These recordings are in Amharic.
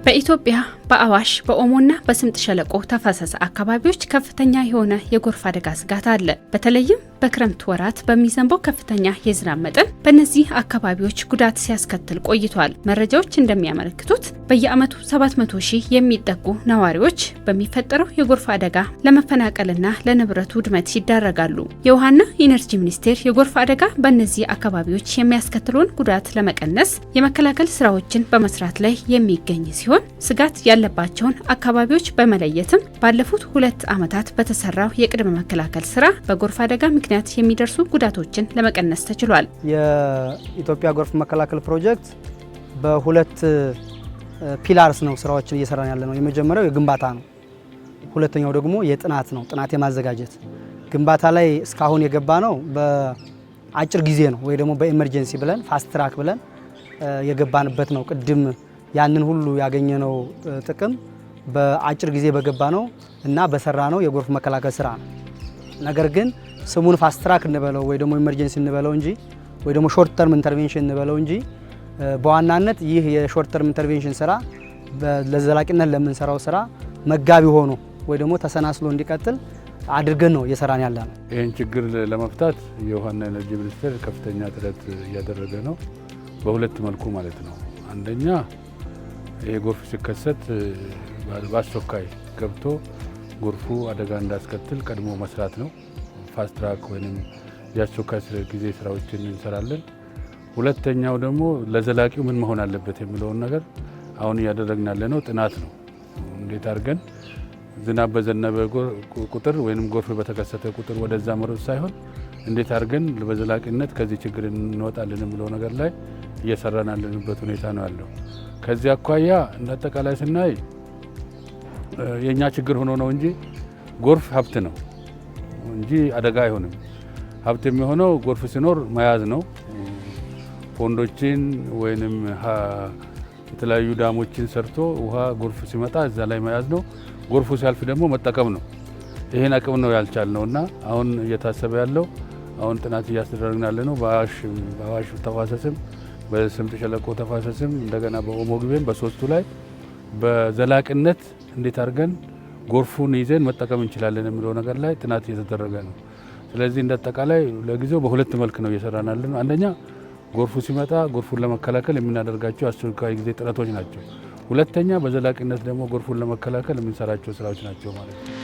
በኢትዮጵያ በአዋሽ በኦሞና በስምጥ ሸለቆ ተፋሰስ አካባቢዎች ከፍተኛ የሆነ የጎርፍ አደጋ ስጋት አለ። በተለይም በክረምት ወራት በሚዘንበው ከፍተኛ የዝናብ መጠን በእነዚህ አካባቢዎች ጉዳት ሲያስከትል ቆይቷል። መረጃዎች እንደሚያመለክቱት በየዓመቱ 700 ሺህ የሚጠጉ ነዋሪዎች በሚፈጠረው የጎርፍ አደጋ ለመፈናቀልና ለንብረት ውድመት ይዳረጋሉ። የውሃና ኢነርጂ ሚኒስቴር የጎርፍ አደጋ በእነዚህ አካባቢዎች የሚያስከትለውን ጉዳት ለመቀነስ የመከላከል ስራዎችን በመስራት ላይ የሚገኝ ሲሆን ስጋት ያለባቸውን አካባቢዎች በመለየትም ባለፉት 2 ዓመታት በተሰራው የቅድመ መከላከል ስራ በጎርፍ አደጋ ምክንያት የሚደርሱ ጉዳቶችን ለመቀነስ ተችሏል። የኢትዮጵያ ጎርፍ መከላከል ፕሮጀክት በሁለት ፒላርስ ነው ስራዎችን እየሰራን ያለ ነው። የመጀመሪያው የግንባታ ነው። ሁለተኛው ደግሞ የጥናት ነው። ጥናት የማዘጋጀት ግንባታ ላይ እስካሁን የገባ ነው በአጭር ጊዜ ነው ወይ ደግሞ በኤመርጀንሲ ብለን ፋስት ትራክ ብለን የገባንበት ነው። ቅድም ያንን ሁሉ ያገኘነው ጥቅም በአጭር ጊዜ በገባ ነው እና በሰራ ነው የጎርፍ መከላከል ስራ ነው። ነገር ግን ስሙን ፋስት ትራክ እንበለው ወይ ደግሞ ኢመርጀንሲ እንበለው እንጂ ወይ ደግሞ ሾርት ተርም ኢንተርቬንሽን እንበለው እንጂ በዋናነት ይህ የሾርት ተርም ኢንተርቬንሽን ስራ ለዘላቂነት ለምንሰራው ስራ መጋቢ ሆኖ ወይ ደግሞ ተሰናስሎ እንዲቀጥል አድርገን ነው እየሰራን ያለ ነው። ይህን ችግር ለመፍታት የውሃና ኢነርጂ ሚኒስቴር ከፍተኛ ጥረት እያደረገ ነው። በሁለት መልኩ ማለት ነው። አንደኛ ይሄ ጎርፍ ሲከሰት በአስቸኳይ ገብቶ ጎርፉ አደጋ እንዳያስከትል ቀድሞ መስራት ነው። ፋስት ትራክ ወይም የአስቸኳይ ጊዜ ስራዎችን እንሰራለን። ሁለተኛው ደግሞ ለዘላቂው ምን መሆን አለበት የሚለውን ነገር አሁን እያደረግን ያለ ነው ጥናት ነው። እንዴት አድርገን ዝናብ በዘነበ ቁጥር ወይም ጎርፍ በተከሰተ ቁጥር ወደዛ መሮጥ ሳይሆን እንዴት አድርገን በዘላቂነት ከዚህ ችግር እንወጣለን የሚለው ነገር ላይ እየሰራን ያለንበት ሁኔታ ነው ያለው። ከዚህ አኳያ እንደ አጠቃላይ ስናይ የኛ ችግር ሆኖ ነው እንጂ ጎርፍ ሀብት ነው እንጂ አደጋ አይሆንም። ሀብት የሚሆነው ጎርፍ ሲኖር መያዝ ነው። ፖንዶችን ወይንም የተለያዩ ዳሞችን ሰርቶ ውሃ ጎርፍ ሲመጣ እዛ ላይ መያዝ ነው። ጎርፉ ሲያልፍ ደግሞ መጠቀም ነው። ይሄን አቅም ነው ያልቻልነውና አሁን እየታሰበ ያለው አሁን ጥናት እያስተደረግን ያለ ነው። በአዋሽ ተፋሰስም በስምጥ ሸለቆ ተፋሰስም እንደገና በኦሞ ግቤም በሶስቱ ላይ በዘላቂነት እንዴት አድርገን ጎርፉን ይዘን መጠቀም እንችላለን የሚለው ነገር ላይ ጥናት እየተደረገ ነው። ስለዚህ እንደ አጠቃላይ ለጊዜው በሁለት መልክ ነው እየሰራን ያለ ነው። አንደኛ ጎርፉ ሲመጣ ጎርፉን ለመከላከል የምናደርጋቸው አስቸኳይ ጊዜ ጥረቶች ናቸው። ሁለተኛ በዘላቂነት ደግሞ ጎርፉን ለመከላከል የምንሰራቸው ስራዎች ናቸው ማለት ነው።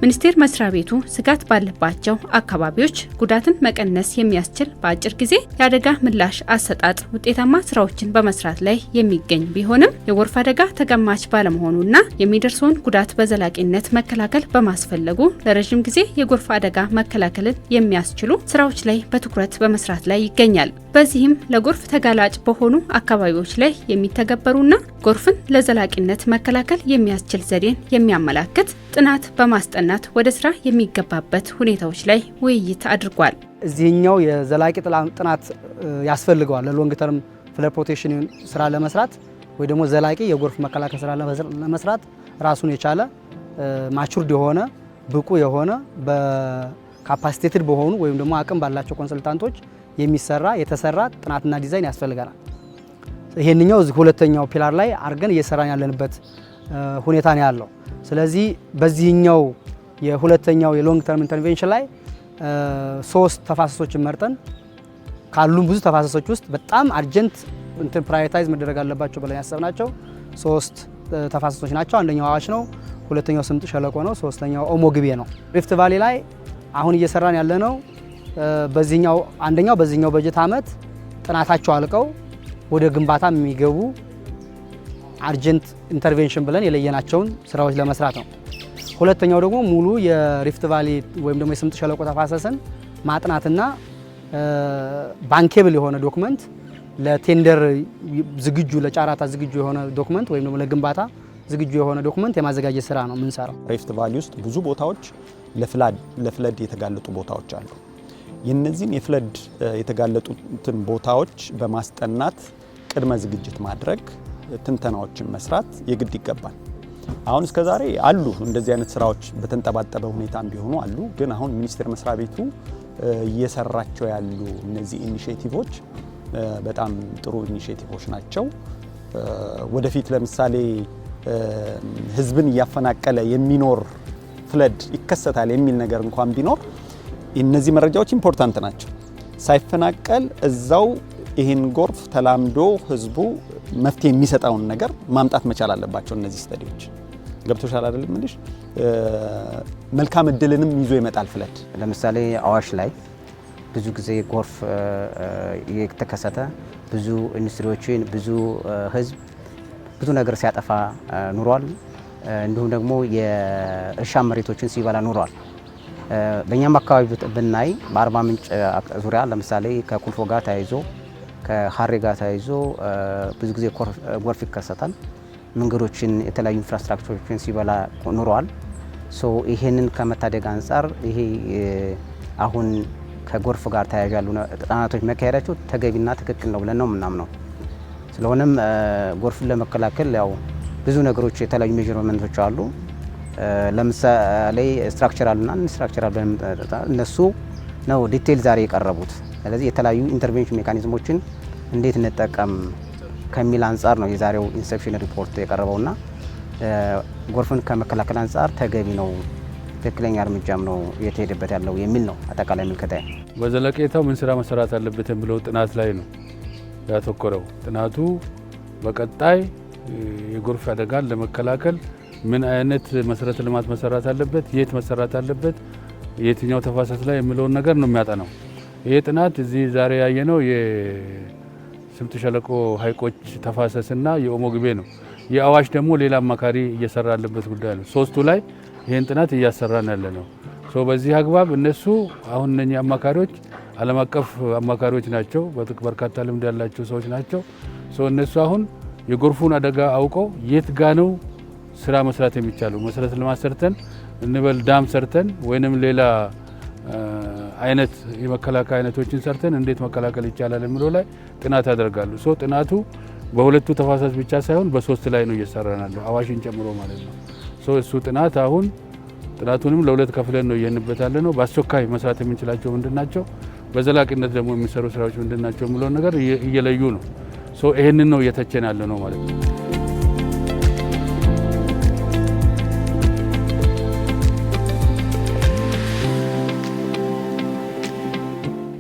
ሚኒስቴር መስሪያ ቤቱ ስጋት ባለባቸው አካባቢዎች ጉዳትን መቀነስ የሚያስችል በአጭር ጊዜ የአደጋ ምላሽ አሰጣጥ ውጤታማ ስራዎችን በመስራት ላይ የሚገኝ ቢሆንም የጎርፍ አደጋ ተገማች ባለመሆኑና የሚደርሰውን ጉዳት በዘላቂነት መከላከል በማስፈለጉ ለረጅም ጊዜ የጎርፍ አደጋ መከላከልን የሚያስችሉ ስራዎች ላይ በትኩረት በመስራት ላይ ይገኛል። በዚህም ለጎርፍ ተጋላጭ በሆኑ አካባቢዎች ላይ የሚተገበሩና ጎርፍን ለዘላቂነት መከላከል የሚያስችል ዘዴን የሚያመላክት ጥናት በማስጠናት ወደ ስራ የሚገባበት ሁኔታዎች ላይ ውይይት አድርጓል። እዚህኛው የዘላቂ ጥናት ያስፈልገዋል። ለሎንግ ተርም ፍለድ ፕሮቴክሽን ስራ ለመስራት ወይ ደግሞ ዘላቂ የጎርፍ መከላከል ስራ ለመስራት ራሱን የቻለ ማቹርድ የሆነ ብቁ የሆነ በካፓሲቴትድ በሆኑ ወይም ደግሞ አቅም ባላቸው ኮንሰልታንቶች የሚሰራ የተሰራ ጥናትና ዲዛይን ያስፈልገናል። ይሄንኛው ሁለተኛው ፒላር ላይ አርገን እየሰራን ያለንበት ሁኔታ ነው ያለው። ስለዚህ በዚህኛው የሁለተኛው የሎንግ ተርም ኢንተርቬንሽን ላይ 3 ተፋሰሶችን መርጠን ካሉ ብዙ ተፋሰሶች ውስጥ በጣም አርጀንት ፕራዮሪታይዝ መደረግ አለባቸው ብለን ያሰብናቸው 3 ተፋሰሶች ናቸው። አንደኛው አዋሽ ነው፣ ሁለተኛው ስምጥ ሸለቆ ነው፣ ሶስተኛው ኦሞ ግቤ ነው። ሪፍት ቫሊ ላይ አሁን እየሰራን ያለ ነው። በዚህኛው አንደኛው በዚህኛው በጀት ዓመት ጥናታቸው አልቀው ወደ ግንባታ የሚገቡ አርጀንት ኢንተርቬንሽን ብለን የለየናቸውን ስራዎች ለመስራት ነው። ሁለተኛው ደግሞ ሙሉ የሪፍት ቫሊ ወይም ደግሞ የስምጥ ሸለቆ ተፋሰስን ማጥናትና ባንኬብል የሆነ ዶክመንት ለቴንደር ዝግጁ ለጫራታ ዝግጁ የሆነ ዶክመንት ወይም ደግሞ ለግንባታ ዝግጁ የሆነ ዶክመንት የማዘጋጀት ስራ ነው የምንሰራው። ሪፍት ቫሊ ውስጥ ብዙ ቦታዎች ለፍለድ የተጋለጡ ቦታዎች አሉ። የነዚህን የፍለድ የተጋለጡትን ቦታዎች በማስጠናት ቅድመ ዝግጅት ማድረግ ትንተናዎችን መስራት የግድ ይገባል። አሁን እስከዛሬ አሉ እንደዚህ አይነት ስራዎች በተንጠባጠበ ሁኔታም ቢሆኑ አሉ። ግን አሁን ሚኒስቴር መስሪያ ቤቱ እየሰራቸው ያሉ እነዚህ ኢኒሼቲቮች በጣም ጥሩ ኢኒሼቲቮች ናቸው። ወደፊት ለምሳሌ ህዝብን እያፈናቀለ የሚኖር ፍለድ ይከሰታል የሚል ነገር እንኳን ቢኖር እነዚህ መረጃዎች ኢምፖርታንት ናቸው። ሳይፈናቀል እዛው ይህን ጎርፍ ተላምዶ ህዝቡ መፍትሄ የሚሰጠውን ነገር ማምጣት መቻል አለባቸው። እነዚህ ስተዲዎች ገብቶሻል አይደለም እንዴ? መልካም እድልንም ይዞ ይመጣል ፍለድ። ለምሳሌ አዋሽ ላይ ብዙ ጊዜ ጎርፍ የተከሰተ ብዙ ኢንዱስትሪዎችን ብዙ ህዝብ ብዙ ነገር ሲያጠፋ ኑሯል። እንዲሁም ደግሞ የእርሻ መሬቶችን ሲበላ ኑሯል። በእኛም አካባቢ ብናይ በአርባ ምንጭ ዙሪያ ለምሳሌ ከኩልፎ ጋር ተያይዞ ከሀሬ ጋር ተያይዞ ብዙ ጊዜ ጎርፍ ይከሰታል። መንገዶችን የተለያዩ ኢንፍራስትራክቸሮችን ሲበላ ኑሯል። ይሄንን ከመታደግ አንጻር ይሄ አሁን ከጎርፍ ጋር ተያያዥ ያሉ ጥናቶች መካሄዳቸው ተገቢና ትክክል ነው ብለን ነው የምናምነው። ስለሆነም ጎርፍን ለመከላከል ያው ብዙ ነገሮች የተለያዩ ሜዥርመንቶች አሉ። ለምሳሌ ስትራክቸራል እና ኢንስትራክቸራል እነሱ ነው ዲቴይል ዛሬ የቀረቡት። ስለዚህ የተለያዩ ኢንተርቬንሽን ሜካኒዝሞችን እንዴት እንጠቀም ከሚል አንጻር ነው የዛሬው ኢንሰፕሽን ሪፖርት የቀረበውና ጎርፍን ከመከላከል አንጻር ተገቢ ነው፣ ትክክለኛ እርምጃም ነው የተሄደበት ያለው የሚል ነው አጠቃላይ ምልከታዬ። በዘለቄታው ምን ስራ መሰራት አለበት የሚለው ጥናት ላይ ነው ያተኮረው። ጥናቱ በቀጣይ የጎርፍ አደጋን ለመከላከል ምን አይነት መሰረተ ልማት መሰራት አለበት፣ የት መሰራት አለበት፣ የትኛው ተፋሰስ ላይ የሚለውን ነገር ነው የሚያጠናው። ይሄ ጥናት እዚህ ዛሬ ያየነው የስምጥ ሸለቆ ሐይቆች ተፋሰስና የኦሞ ግቤ ነው። የአዋሽ ደግሞ ሌላ አማካሪ እየሰራ ያለበት ጉዳይ ነው። ሶስቱ ላይ ይሄን ጥናት እያሰራን ያለ ነው። በዚህ አግባብ እነሱ አሁን እነኚህ አማካሪዎች ዓለም አቀፍ አማካሪዎች ናቸው። በርካታ ልምድ ያላቸው ሰዎች ናቸው። እነሱ አሁን የጎርፉን አደጋ አውቀው የት ጋ ነው ስራ መስራት የሚቻለው፣ መሰረተ ልማት ሰርተን እንበል ዳም ሰርተን ወይንም ሌላ አይነት የመከላከያ አይነቶችን ሰርተን እንዴት መከላከል ይቻላል የሚለው ላይ ጥናት ያደርጋሉ። ጥናቱ በሁለቱ ተፋሰስ ብቻ ሳይሆን በሶስት ላይ ነው እየሰራናል፣ አዋሽን ጨምሮ ማለት ነው። እሱ ጥናት አሁን ጥናቱንም ለሁለት ከፍለን ነው እየንበታለ ነው። በአስቸኳይ መስራት የምንችላቸው ምንድናቸው፣ በዘላቂነት ደግሞ የሚሰሩ ስራዎች ምንድናቸው የሚለው ነገር እየለዩ ነው። ይሄንን ነው እየተቸን ያለ ነው ማለት ነው።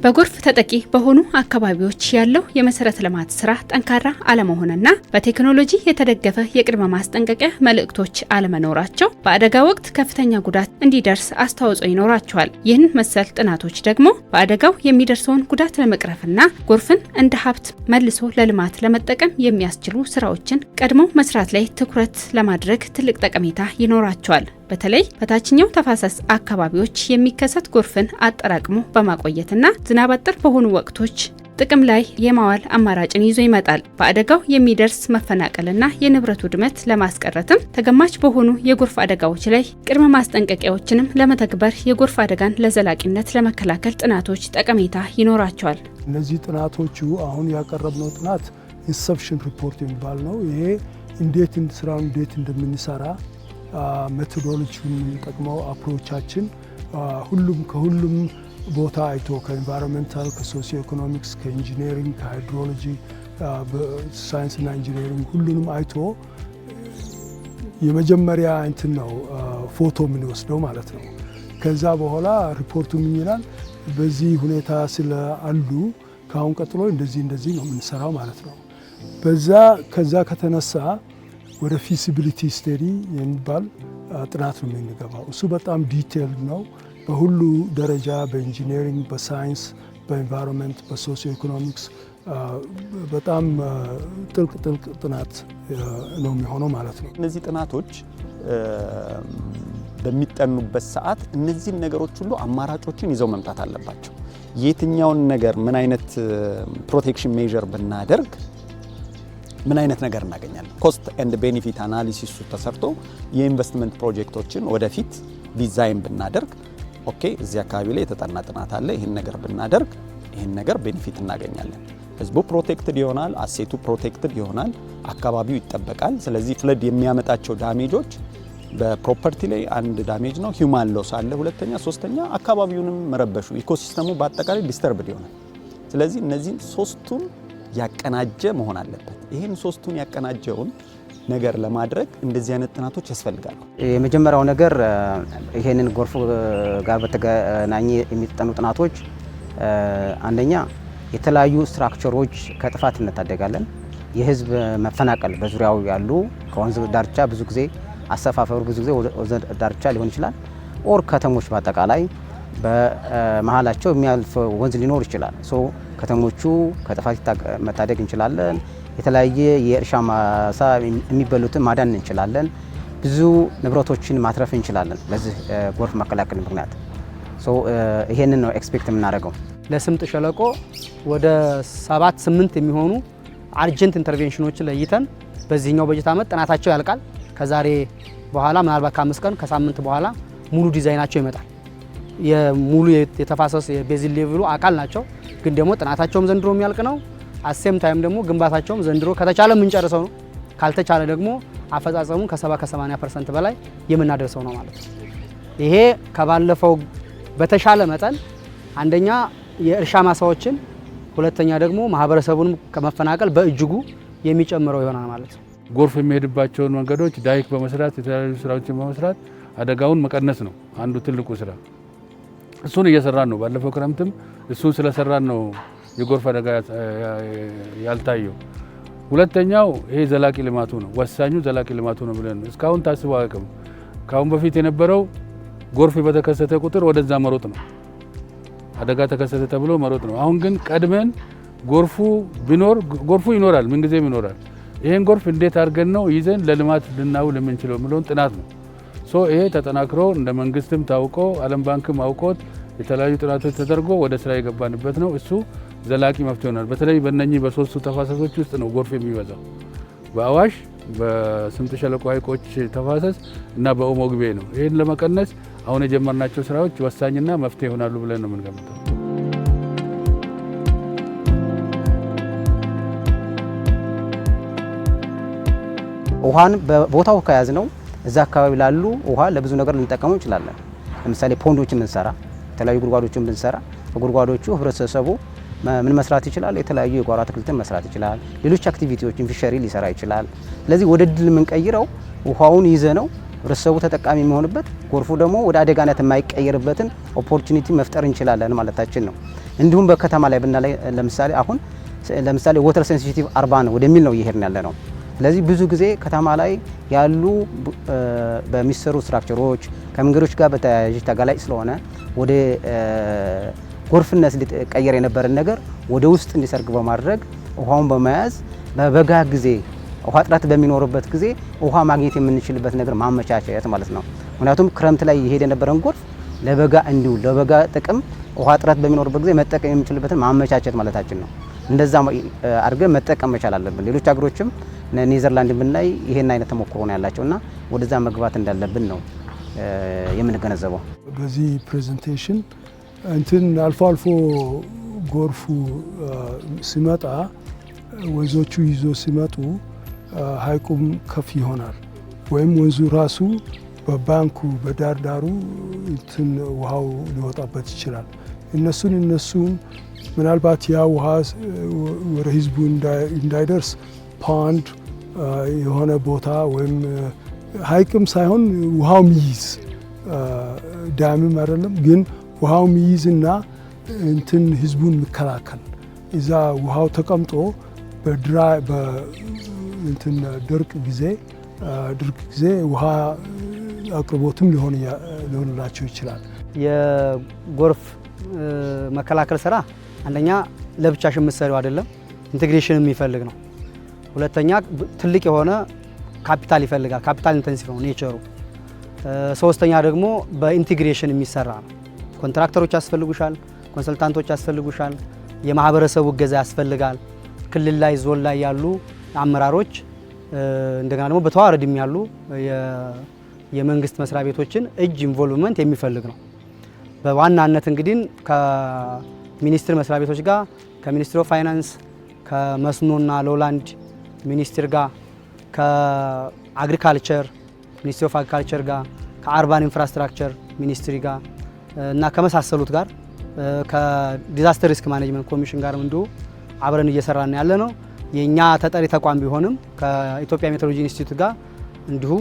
በጎርፍ ተጠቂ በሆኑ አካባቢዎች ያለው የመሰረተ ልማት ስራ ጠንካራ አለመሆንና በቴክኖሎጂ የተደገፈ የቅድመ ማስጠንቀቂያ መልእክቶች አለመኖራቸው በአደጋ ወቅት ከፍተኛ ጉዳት እንዲደርስ አስተዋጽኦ ይኖራቸዋል። ይህን መሰል ጥናቶች ደግሞ በአደጋው የሚደርሰውን ጉዳት ለመቅረፍና ጎርፍን እንደ ሀብት መልሶ ለልማት ለመጠቀም የሚያስችሉ ስራዎችን ቀድሞ መስራት ላይ ትኩረት ለማድረግ ትልቅ ጠቀሜታ ይኖራቸዋል። በተለይ በታችኛው ተፋሰስ አካባቢዎች የሚከሰት ጎርፍን አጠራቅሞ በማቆየትና ዝናብ አጠር በሆኑ ወቅቶች ጥቅም ላይ የማዋል አማራጭን ይዞ ይመጣል። በአደጋው የሚደርስ መፈናቀልና የንብረት ውድመት ለማስቀረትም ተገማች በሆኑ የጎርፍ አደጋዎች ላይ ቅድመ ማስጠንቀቂያዎችንም ለመተግበር የጎርፍ አደጋን ለዘላቂነት ለመከላከል ጥናቶች ጠቀሜታ ይኖራቸዋል። እነዚህ ጥናቶቹ አሁን ያቀረብነው ጥናት ኢንሰፕሽን ሪፖርት የሚባል ነው። ይሄ እንዴት ስራውን እንዴት እንደምንሰራ ሜቶዶሎጂውን የምንጠቅመው አፕሮቻችን ከሁሉም ቦታ አይቶ ከኤንቫይሮንሜንታል፣ ከሶሲዮ ኢኮኖሚክስ፣ ከኢንጂነሪንግ፣ ከሃይድሮሎጂ፣ ሳይንስና ኢንጂነሪንግ ሁሉንም አይቶ የመጀመሪያ እንትን ነው ፎቶ የምንወስደው ማለት ነው። ከዛ በኋላ ሪፖርቱ ምን ይላል፣ በዚህ ሁኔታ ስላሉ ከአሁን ቀጥሎ እንደዚህ ነው የምንሰራው ማለት ነው። ከዛ ከተነሳ ወደ ፊዚቢሊቲ ስተዲ የሚባል ጥናት ነው የምንገባው። እሱ በጣም ዲቴይልድ ነው። በሁሉ ደረጃ በኢንጂነሪንግ፣ በሳይንስ፣ በኤንቫይሮንመንት፣ በሶሲዮ ኢኮኖሚክስ በጣም ጥልቅ ጥናት ነው የሚሆነው ማለት ነው። እነዚህ ጥናቶች በሚጠኑበት ሰዓት እነዚህን ነገሮች ሁሉ አማራጮችን ይዘው መምጣት አለባቸው። የትኛውን ነገር ምን አይነት ፕሮቴክሽን ሜዥር ብናደርግ ምን አይነት ነገር እናገኛለን? ኮስት ኤንድ ቤኔፊት አናሊሲሱ ተሰርቶ የኢንቨስትመንት ፕሮጀክቶችን ወደፊት ዲዛይን ብናደርግ ኦኬ፣ እዚህ አካባቢ ላይ የተጠና ጥናት አለ፣ ይህን ነገር ብናደርግ ይህን ነገር ቤኔፊት እናገኛለን። ህዝቡ ፕሮቴክትድ ይሆናል፣ አሴቱ ፕሮቴክትድ ይሆናል፣ አካባቢው ይጠበቃል። ስለዚህ ፍለድ የሚያመጣቸው ዳሜጆች በፕሮፐርቲ ላይ አንድ ዳሜጅ ነው፣ ሂውማን ሎስ አለ፣ ሁለተኛ፣ ሶስተኛ አካባቢውንም መረበሹ ኢኮሲስተሙ በአጠቃላይ ዲስተርብድ ይሆናል። ስለዚህ እነዚህን ሶስቱን ያቀናጀ መሆን አለበት። ይህን ሶስቱን ያቀናጀውን ነገር ለማድረግ እንደዚህ አይነት ጥናቶች ያስፈልጋሉ። የመጀመሪያው ነገር ይሄንን ጎርፍ ጋር በተገናኘ የሚጠኑ ጥናቶች አንደኛ የተለያዩ ስትራክቸሮች ከጥፋት እንታደጋለን። የህዝብ መፈናቀል በዙሪያው ያሉ ከወንዝ ዳርቻ ብዙ ጊዜ አሰፋፈሩ ብዙ ጊዜ ወንዝ ዳርቻ ሊሆን ይችላል። ኦር ከተሞች በአጠቃላይ በመሃላቸው የሚያልፍ ወንዝ ሊኖር ይችላል። ከተሞቹ ከጥፋት መታደግ እንችላለን። የተለያየ የእርሻ ማሳ የሚበሉትን ማዳን እንችላለን። ብዙ ንብረቶችን ማትረፍ እንችላለን በዚህ ጎርፍ መከላከል ምክንያት። ይሄንን ነው ኤክስፔክት የምናደርገው። ለስምጥ ሸለቆ ወደ 7-8 የሚሆኑ አርጀንት ኢንተርቬንሽኖችን ለይተን በዚህኛው በጀት ዓመት ጥናታቸው ያልቃል። ከዛሬ በኋላ ምናልባት ከ5 ቀን ከሳምንት በኋላ ሙሉ ዲዛይናቸው ይመጣል። የሙሉ የተፋሰስ የቤዚን ሌቭሉ አካል ናቸው። ግን ደግሞ ጥናታቸውም ዘንድሮ የሚያልቅ ነው። አሴም ታይም ደግሞ ግንባታቸውም ዘንድሮ ከተቻለ የምንጨርሰው ነው። ካልተቻለ ደግሞ አፈጻጸሙ ከ70-80% በላይ የምናደርሰው ነው ማለት ነው። ይሄ ከባለፈው በተሻለ መጠን አንደኛ የእርሻ ማሳዎችን፣ ሁለተኛ ደግሞ ማህበረሰቡን ከመፈናቀል በእጅጉ የሚጨምረው ይሆናል ማለት ነው። ጎርፍ የሚሄድባቸውን መንገዶች ዳይክ በመስራት የተለያዩ ስራዎችን በመስራት አደጋውን መቀነስ ነው አንዱ ትልቁ ስራ። እሱን እየሰራን ነው። ባለፈው ክረምትም እሱን ስለሰራን ነው የጎርፍ አደጋ ያልታየው። ሁለተኛው ይሄ ዘላቂ ልማቱ ነው። ወሳኙ ዘላቂ ልማቱ ነው ብለን እስካሁን ታስቦ አያውቅም። ካሁን በፊት የነበረው ጎርፍ በተከሰተ ቁጥር ወደዛ መሮጥ ነው። አደጋ ተከሰተ ተብሎ መሮጥ ነው። አሁን ግን ቀድመን ጎርፉ ቢኖር ጎርፉ ይኖራል፣ ምንጊዜም ይኖራል። ይሄን ጎርፍ እንዴት አድርገን ነው ይዘን ለልማት ልናውል የምንችለው የሚለውን ጥናት ነው። ይሄ ተጠናክሮ እንደ መንግስትም ታውቆ ዓለም ባንክም አውቆት የተለያዩ ጥናቶች ተደርጎ ወደ ስራ የገባንበት ነው። እሱ ዘላቂ መፍትሄ ይሆናል። በተለይ በእነኚህ በሶስቱ ተፋሰሶች ውስጥ ነው ጎርፍ የሚበዛው፣ በአዋሽ በስምጥ ሸለቆ ሐይቆች ተፋሰስ እና በኦሞ ግቤ ነው። ይህን ለመቀነስ አሁን የጀመርናቸው ስራዎች ወሳኝና መፍትሄ ይሆናሉ ብለን ነው የምንገምተው። ውሃን በቦታው ከያዝ ነው እዛ አካባቢ ላሉ ውሃ ለብዙ ነገር ልንጠቀመው እንችላለን። ለምሳሌ ፖንዶችን ብንሰራ፣ የተለያዩ ጉድጓዶችን ብንሰራ በጉድጓዶቹ ህብረተሰቡ ምን መስራት ይችላል? የተለያዩ የጓሮ አትክልትን መስራት ይችላል። ሌሎች አክቲቪቲዎችን ፊሸሪ ሊሰራ ይችላል። ስለዚህ ወደ ድል የምንቀይረው ውሃውን ይዘ ነው ህብረተሰቡ ተጠቃሚ የሚሆንበት፣ ጎርፉ ደግሞ ወደ አደጋነት የማይቀየርበትን ኦፖርቹኒቲ መፍጠር እንችላለን ማለታችን ነው። እንዲሁም በከተማ ላይ ብናላይ ለምሳሌ ወተር ሴንሲቲቭ አርባን ወደሚል ነው እየሄድን ያለ ነው። ስለዚህ ብዙ ጊዜ ከተማ ላይ ያሉ በሚሰሩ ስትራክቸሮች ከመንገዶች ጋር በተያያዥ ተጋላጭ ስለሆነ ወደ ጎርፍነት ሊቀየር የነበረን ነገር ወደ ውስጥ እንዲሰርግ በማድረግ ውሃውን በመያዝ በበጋ ጊዜ ውሃ እጥረት በሚኖርበት ጊዜ ውሃ ማግኘት የምንችልበት ነገር ማመቻቸት ማለት ነው። ምክንያቱም ክረምት ላይ የሄደ የነበረን ጎርፍ ለበጋ እንዲውል ለበጋ ጥቅም ውሃ እጥረት በሚኖርበት ጊዜ መጠቀም የምንችልበትን ማመቻቸት ማለታችን ነው። እንደዛ አድርገን መጠቀም መቻል አለብን። ሌሎች ሀገሮችም ኔዘርላንድ ብናይ ይሄን አይነት ተሞክሮ ነው ያላቸውና ወደዛ መግባት እንዳለብን ነው የምንገነዘበው። በዚህ ፕሬዘንቴሽን አልፎ አልፎ ጎርፉ ሲመጣ ወንዞቹ ይዞ ሲመጡ ሐይቁም ከፍ ይሆናል ወይም ወንዙ ራሱ በባንኩ በዳርዳሩ ውሃው ሊወጣበት ይችላል። እነሱን ምናልባት ያ ውሃ ወደ ህዝቡ እንዳይደርስ ፓንድ የሆነ ቦታ ወይም ሐይቅም ሳይሆን ውሃው ሚይዝ ዳምም አይደለም ግን ውሃው ሚይዝና ህዝቡን የሚከላከል እዛ ውሃው ተቀምጦ ድርቅ ጊዜ ውሃ አቅርቦትም ሊሆንላቸው ይችላል። የጎርፍ መከላከል ስራ አንደኛ ለብቻሽ የምትሰሪው አይደለም፣ ኢንቴግሬሽን የሚፈልግ ነው። ሁለተኛ ትልቅ የሆነ ካፒታል ይፈልጋል። ካፒታል ኢንተንሲቭ ነው ኔቸሩ። ሶስተኛ ደግሞ በኢንቴግሬሽን የሚሰራ ነው። ኮንትራክተሮች ያስፈልጉሻል፣ ኮንሰልታንቶች ያስፈልጉሻል፣ የማህበረሰቡ እገዛ ያስፈልጋል። ክልል ላይ ዞን ላይ ያሉ አመራሮች እንደገና ደግሞ በተዋረድም ያሉ የመንግስት መስሪያ ቤቶችን እጅ ኢንቮልቭመንት የሚፈልግ ነው። በዋናነት እንግዲህ ከሚኒስትር መስሪያ ቤቶች ጋር ከሚኒስትሪ ኦፍ ፋይናንስ ከመስኖና ሎላንድ ሚኒስቴር ጋር ከአግሪካልቸር ሚኒስትሪ ኦፍ አግሪካልቸር ጋር ከአርባን ኢንፍራስትራክቸር ሚኒስትሪ ጋር እና ከመሳሰሉት ጋር ከዲዛስተር ሪስክ ማኔጅመንት ኮሚሽን ጋር እንዲሁ አብረን እየሰራን ያለ ነው። የኛ ተጠሪ ተቋም ቢሆንም ከኢትዮጵያ ሜትሮሎጂ ኢንስቲትዩት ጋር እንዲሁ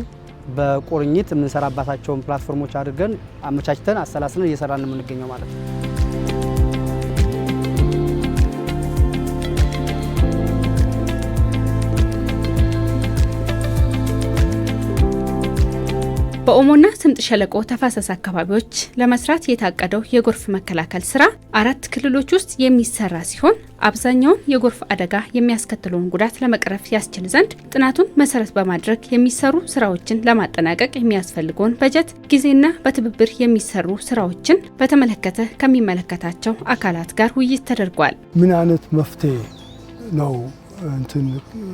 በቁርኝት የምንሰራባቸውን ፕላትፎርሞች አድርገን አመቻችተን አሰላስለን እየሰራን ነው የምንገኘው ማለት ነው። በኦሞና ስምጥ ሸለቆ ተፋሰስ አካባቢዎች ለመስራት የታቀደው የጎርፍ መከላከል ስራ 4 ክልሎች ውስጥ የሚሰራ ሲሆን አብዛኛውን የጎርፍ አደጋ የሚያስከትለውን ጉዳት ለመቅረፍ ያስችል ዘንድ ጥናቱን መሰረት በማድረግ የሚሰሩ ስራዎችን ለማጠናቀቅ የሚያስፈልገውን በጀት፣ ጊዜና በትብብር የሚሰሩ ስራዎችን በተመለከተ ከሚመለከታቸው አካላት ጋር ውይይት ተደርጓል። ምን አይነት መፍትሄ ነው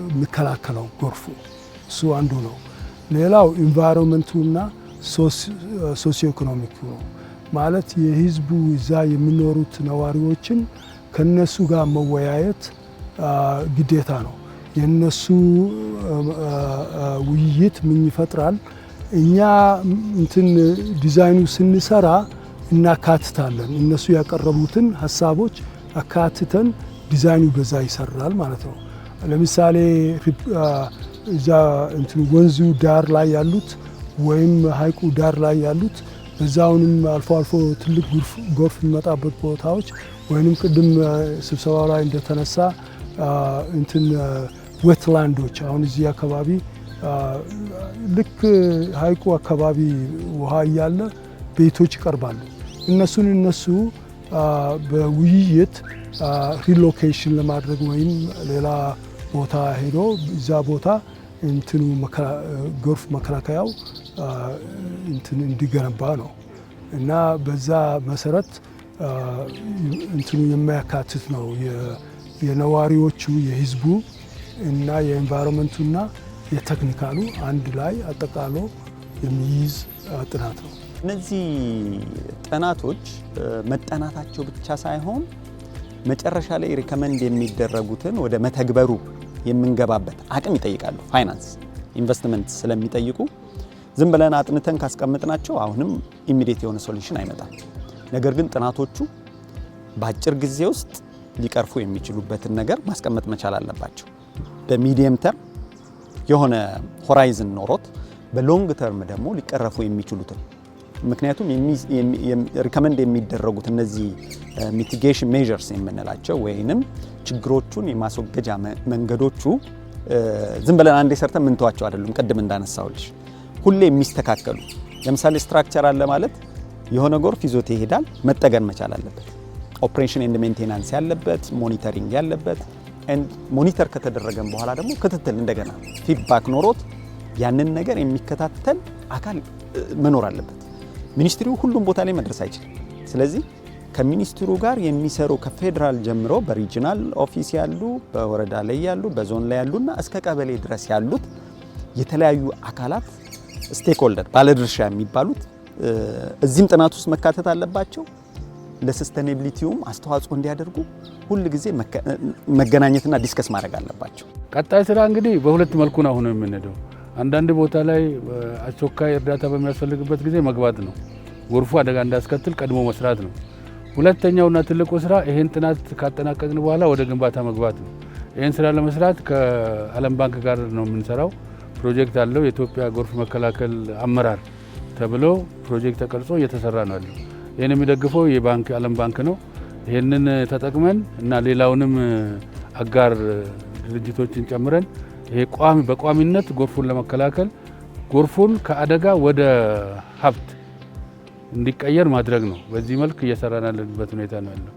የሚከላከለው ጎርፉ? እሱ አንዱ ነው። ሌላው ኢንቫይሮንመንቱና ሶሲዮ ኢኮኖሚክ ነው ማለት የህዝቡ እዛ የሚኖሩት ነዋሪዎችን ከነሱ ጋር መወያየት ግዴታ ነው። የነሱ ውይይት ምን ይፈጥራል? እኛ ዲዛይኑ ስንሰራ እናካትታለን። እነሱ ያቀረቡትን ሀሳቦች አካትተን ዲዛይኑ በዛ ይሰራል ማለት ነው። ለምሳሌ እዛ ወንዙ ዳር ላይ ያሉት ወይም ሀይቁ ዳር ላይ ያሉት በዛውንም አልፎ አልፎ ትልቅ ጎርፍ የሚመጣበት ቦታዎች ወይም ቅድም ስብሰባ ላይ እንደተነሳ ዌትላንዶች አሁን እዚህ አካባቢ ልክ ሀይቁ አካባቢ ውሃ እያለ ቤቶች ይቀርባሉ። እነሱ በውይይት ሪሎኬሽን ለማድረግ ወይም ሌላ ቦታ ሄዶ እዛ ቦታ ጎርፍ መከላከያው እንዲገነባ ነው እና በዛ መሰረት የሚያካትት ነው የነዋሪዎቹ የህዝቡ እና የኤንቫይሮንመንቱና የቴክኒካሉ አንድ ላይ አጠቃሎ የሚይዝ ጥናት ነው። እነዚህ ጥናቶች መጠናታቸው ብቻ ሳይሆን መጨረሻ ላይ ሪከመንድ የሚደረጉትን ወደ መተግበሩ የምንገባበት አቅም ይጠይቃሉ። ፋይናንስ ኢንቨስትመንት ስለሚጠይቁ ዝም ብለን አጥንተን ካስቀምጥናቸው አሁንም ኢሚዲየት የሆነ ሶሉሽን አይመጣም። ነገር ግን ጥናቶቹ በአጭር ጊዜ ውስጥ ሊቀርፉ የሚችሉበትን ነገር ማስቀመጥ መቻል አለባቸው። በሚዲየም ተርም የሆነ ሆራይዝን ኖሮት በሎንግ ተርም ደግሞ ሊቀረፉ የሚችሉትን ምክንያቱም ሪከመንድ የሚደረጉት እነዚህ ሚቲጌሽን ሜዠርስ የምንላቸው ወይንም ችግሮቹን የማስወገጃ መንገዶቹ ዝም ብለን አንዴ ሰርተን ምንተዋቸው አይደሉም። ቅድም እንዳነሳውልሽ ሁሌ የሚስተካከሉ ለምሳሌ ስትራክቸር አለ ማለት የሆነ ጎርፍ ይዞት ይሄዳል፣ መጠገን መቻል አለበት። ኦፕሬሽን ኤንድ ሜንቴናንስ ያለበት፣ ሞኒተሪንግ ያለበት፣ ሞኒተር ከተደረገም በኋላ ደግሞ ክትትል እንደገና ፊድባክ ኖሮት ያንን ነገር የሚከታተል አካል መኖር አለበት። ሚኒስትሪው ሁሉም ቦታ ላይ መድረስ አይችልም። ስለዚህ ከሚኒስትሩ ጋር የሚሰሩ ከፌዴራል ጀምሮ በሪጂናል ኦፊስ ያሉ፣ በወረዳ ላይ ያሉ፣ በዞን ላይ ያሉና እስከ ቀበሌ ድረስ ያሉት የተለያዩ አካላት ስቴክሆልደር ባለድርሻ የሚባሉት እዚህም ጥናት ውስጥ መካተት አለባቸው። ለሰስቴኔቢሊቲውም አስተዋጽኦ እንዲያደርጉ ሁል ጊዜ መገናኘትና ዲስከስ ማድረግ አለባቸው። ቀጣይ ስራ እንግዲህ በሁለት መልኩ ነው አሁን የምንሄደው። አንዳንድ ቦታ ላይ አስቸኳይ እርዳታ በሚያስፈልግበት ጊዜ መግባት ነው። ጎርፉ አደጋ እንዳያስከትል ቀድሞ መስራት ነው። ሁለተኛውና ትልቁ ስራ ይሄን ጥናት ካጠናቀቅን በኋላ ወደ ግንባታ መግባት ነው። ይሄን ስራ ለመስራት ከዓለም ባንክ ጋር ነው የምንሰራው። ፕሮጀክት አለው። የኢትዮጵያ ጎርፍ መከላከል አመራር ተብሎ ፕሮጀክት ተቀርጾ እየተሰራ ነው ያለው። ይሄን የሚደግፈው የባንክ ዓለም ባንክ ነው። ይሄንን ተጠቅመን እና ሌላውንም አጋር ድርጅቶችን ጨምረን ይሄ በቋሚነት ጎርፉን ለመከላከል ጎርፉን ከአደጋ ወደ ሀብት እንዲቀየር ማድረግ ነው። በዚህ መልክ እየሰራን ያለንበት ሁኔታ ነው ያለው።